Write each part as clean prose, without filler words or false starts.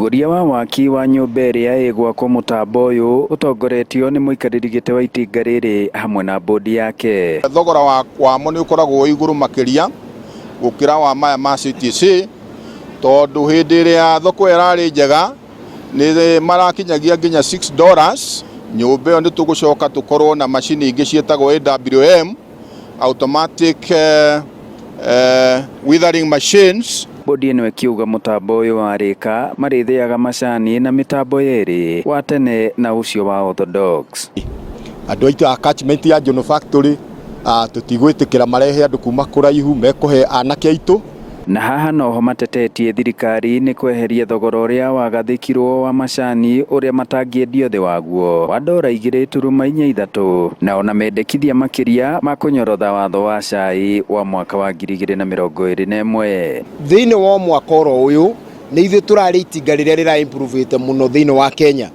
Uthuthuria wa waki wa nyumba iria igwakwo mutambo uyu utongoretio ni muikariri giti wa itinga riri hamwe na bodi yake. Thogora wamo ni ukoragwo iguru makiria gukira wa maya ma CTC tondu hindi iria thoko irari njega ni marakinyagia nginya $6. Nyumba iyo ni tugucoka tukorwo na machini ingi cietagwo AWM, automatic withering machines. Bodi ino ikiuga mutambo uyu warika marithiaga macani na mitambo yeri wa tene na ucio wa Orthodox. Andu aitu a catchment ya Jono Factory tutigwitikira marehe andu kuma kuraihu mekuhe anake aitu. Na haha noho matetetie thirikari ni kweheria thogora uria wagathikirwo wa macani uria matangiendio thi waguo wa $2.3 na ona mendekithia makiria ma kunyorotha watho wa cai wa mwaka wa 2021. Thiini wa mwaka uyu ni ithu turari itinga riria rira improvete muno thiini wa Kenya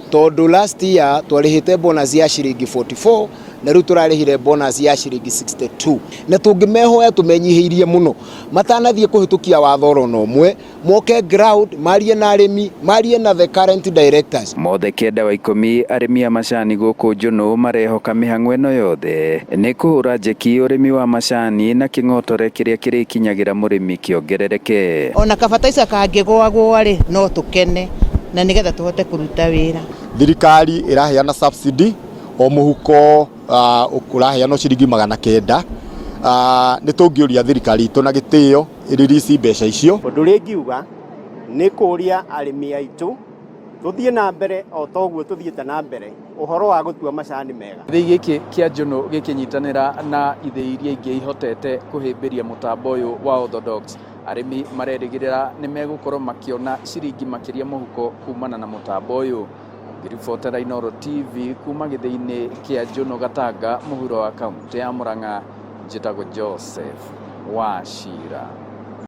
tondu last year twarihite bonus ya shilingi 44 na riu turarihire bonus ya shilingi 62 na tungimehoya tumenyihirie muno matanathie kuhitukia watho rono mwe moke ground marie na arimi marie na the current directors. Mothe kenda wa 10 arimi a macani guku Jono marehoka mihang'o ino yothe ni kuhura njeki urimi wa macani na king'otore kiria kirikinyagira murimi kiongerereke. Ona kabataisa kangigwagwo ri no tukene na nigetha tuhote kuruta wira. Thirikari iraheana subsidy o muhuko ukuraheana ciringi 900. Ni tungiuria thirikari itu na gitio iririci mbeca icio. Undu ringiuga ni kuria arimi aitu tuthie na mbere o toguo tuthiete na mbere uhoro wa gutua macani mega. Ithii giki kia Jono gikinyitanira na ithii iria ingi ihotete kuhimbiria mutambo uyu wa Orthodox. Arimi marerigirira ni megukorwo makiona ciringi makiria muhuko kumana na mutambo uyu. Ngiribotera Inooro TV kuma githii-ini kia Jono Gatanga muhuro wa kaunti ya Murang'a. Njitagwo Joseph Wachira.